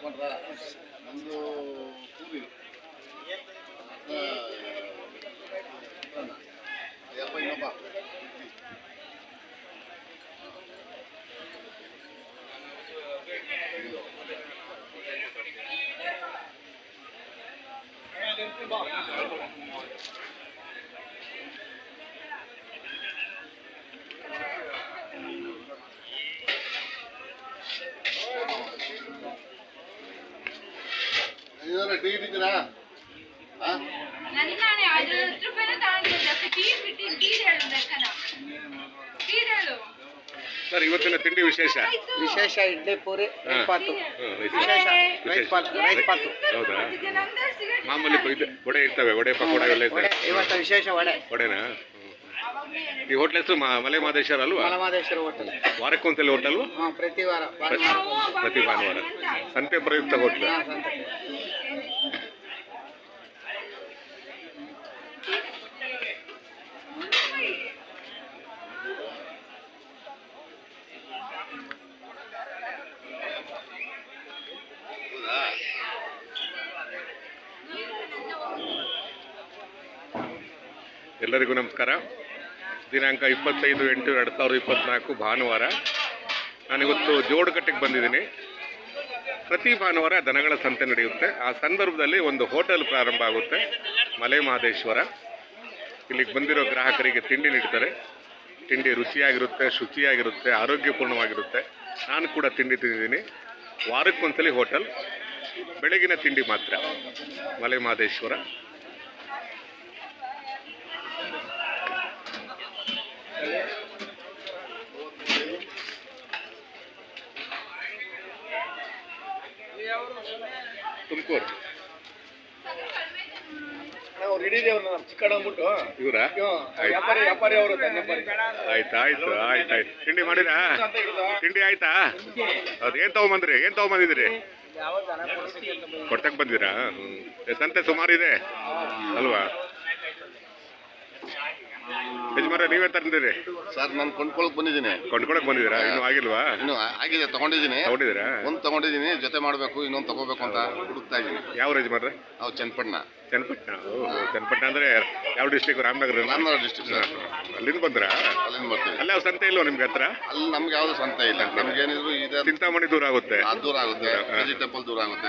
ಒಂದು ಪೂರಿ ಯಪ್ಪ ಇನ್ನೊಬ್ಬ ಟೀ ಇಟ್ಟಿದ್ದೀರಾ ಸರ್ ಇವತ್ತಿನ ತಿಂಡಿ ವಿಶೇಷ ಇಡ್ಲಿ ಪೂರಿ ಹೌದಾ ಮಾಮೂಲಿ ವಡೆ ಇರ್ತವೆ ವಡೆ ಪಕೋಡ ಎಲ್ಲ ಇರ್ತವೆ ಇವತ್ತು ವಿಶೇಷ ವಡೆನಾ ಈ ಹೋಟ್ಲ್ ಹೆಸರು ಮಲೆ ಮಹದೇಶ್ವರ ಅಲ್ವಾ ಮಲೆಮಹದೇಶ್ವರ ಹೋಟೆಲ್ ವಾರಕ್ಕೊಂದ್ಸಲ ಹೋಟೆಲ್ ಪ್ರತಿ ವಾರ ಪ್ರತಿ ಭಾನುವಾರ ಸಂತೆ ಪ್ರಯುಕ್ತ ಹೋಟ್ಲು ಎಲ್ಲರಿಗೂ ನಮಸ್ಕಾರ. ದಿನಾಂಕ 25/8/2024 ಭಾನುವಾರ. ನಾನಿವತ್ತು ಜೋಡಕಟ್ಟೆಗೆ ಬಂದಿದ್ದೀನಿ. ಪ್ರತಿ ಭಾನುವಾರ ದನಗಳ ಸಂತೆ ನಡೆಯುತ್ತೆ. ಆ ಸಂದರ್ಭದಲ್ಲಿ ಒಂದು ಹೋಟೆಲ್ ಪ್ರಾರಂಭ ಆಗುತ್ತೆ, ಮಲೆ ಮಹದೇಶ್ವರ. ಇಲ್ಲಿಗೆ ಬಂದಿರೋ ಗ್ರಾಹಕರಿಗೆ ತಿಂಡಿ ನೀಡ್ತಾರೆ. ತಿಂಡಿ ರುಚಿಯಾಗಿರುತ್ತೆ, ಶುಚಿಯಾಗಿರುತ್ತೆ, ಆರೋಗ್ಯಪೂರ್ಣವಾಗಿರುತ್ತೆ. ನಾನು ಕೂಡ ತಿಂಡಿ ತಿಂದಿದ್ದೀನಿ. ವಾರಕ್ಕೊಂದ್ಸಲಿ ಹೋಟೆಲ್, ಬೆಳಗಿನ ತಿಂಡಿ ಮಾತ್ರ. ಮಲೆ ಮಹದೇಶ್ವರ. ತುಮಕೂರು ಇವರಾ? ಆಯ್ತು. ತಿಂಡಿ ಮಾಡಿರಾ? ತಿಂಡಿ ಆಯ್ತಾ? ಅದು ಏನ್ ತಗೊಂಬಂದಿದ್ದೀರಿ? ಕೊಡ್ತಕ್ ಬಂದಿರಾ? ಸಂತೆ ಸುಮಾರಿದೆ ಅಲ್ವಾ? ಯಜಮಾನ್ರೆ ನೀವೇ ತಂದಿರಿ? ಸರ್ ನಾನು ಕೊಂಡ್ಕೊಳಕ್ ಬಂದಿದ್ದೀರಾ? ಇನ್ನೂ ಆಗಿಲ್ವಾ? ಇನ್ನು ಆಗಿದೆ, ತಗೊಂಡಿದ್ದೀರಾ? ಒಂದು ತಗೊಂಡಿದ್ದೀನಿ, ಜೊತೆ ಮಾಡಬೇಕು, ಇನ್ನೊಂದು ತಗೋಬೇಕು ಅಂತ ಹುಡುಕ್ತಾ ಇದ್ದೀನಿ. ಯಾವ ಯಜಮಾನ್ರೆ? ನಾವು ಚನ್ನಪಟ್ಟಣ ಅಂದ್ರೆ ಯಾವ ಡಿಸ್ಟ್ರಿಕ್ಟ್? ರಾಮನಗರ ಡಿಸ್ಟ್ರಿಕ್ಟ್. ಅಲ್ಲಿಂದ ಬಂದ್ರಾ? ಅಲ್ಲಿಂದ ಬರ್ತೀವಿ. ಅಲ್ಲಿ ಯಾವ ಸಂತೆ ಇಲ್ವಾ ನಿಮ್ಗೆ ಹತ್ರ? ಅಲ್ಲಿ ನಮ್ಗೆ ಯಾವ್ದು ಸಂತೆ ಇಲ್ಲ. ನಮ್ಗೇನಿದ್ರು ಇದೆ, ಚಿಂತಾಮಣಿ ದೂರ ಆಗುತ್ತೆ, ದೂರ ಆಗುತ್ತೆ. ವೆಜಿಟೇಬಲ್ ದೂರ ಆಗುತ್ತೆ.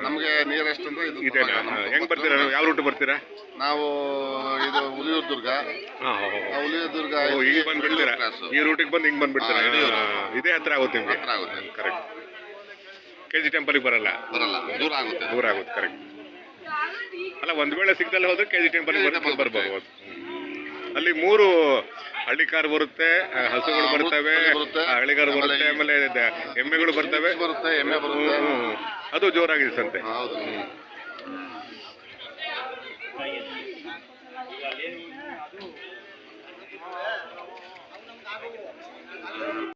ನಮ್ಗೆ ನಿಯರೆಸ್ಟ್ ಅಂದ್ರೆ ಇದೇನಾ? ಹೆಂಗ್ ಬರ್ತೀರಾ? ಯಾವ ರೂಟ್ ಬರ್ತೀರಾ? ನಾವು ಇದು ಹುಲಿಯೂರು ದುರ್ಗ. ಈಗ ಬಂದ್ಬಿಡ್ತೀರಾ? ಈ ರೂಟಿಗೆ ಬಂದು ಹಿಂಗ್ ಬಂದ್ಬಿಡ್ತೀರಾ? ಇದೇ ಹತ್ರ ಆಗುತ್ತೆ ನಿಮ್ಗೆ? ಹತ್ರ ಆಗುತ್ತೆ. ಕರೆಕ್ಟ್. ಕೆಜಿ ಟೆಂಪಲ್ಗೆ ಬರಲ್ಲ? ದೂರ ಆಗುತ್ತೆ. ಕರೆಕ್ಟ್. ಅಲ್ಲ, ಒಂದ್ ವೇಳೆ ಸಿಗ್ದಲ್ಲ ಹೋದ್ರೆ ಕೆಜಿ ಟೆಂಪಲ್ಗೆ ಬರ್ಬೋದು. ಅಲ್ಲಿ 3 ಹಳ್ಳಿಕಾರು ಬರುತ್ತೆ, ಹಸುಗಳು ಬರ್ತವೆ, ಹಳ್ಳಿಕಾರು ಬರುತ್ತೆ, ಆಮೇಲೆ ಎಮ್ಮೆಗಳು ಬರ್ತವೆ. ಅದು ಜೋರಾಗಿದೆ ಸಂತೆ. ಹೌದು.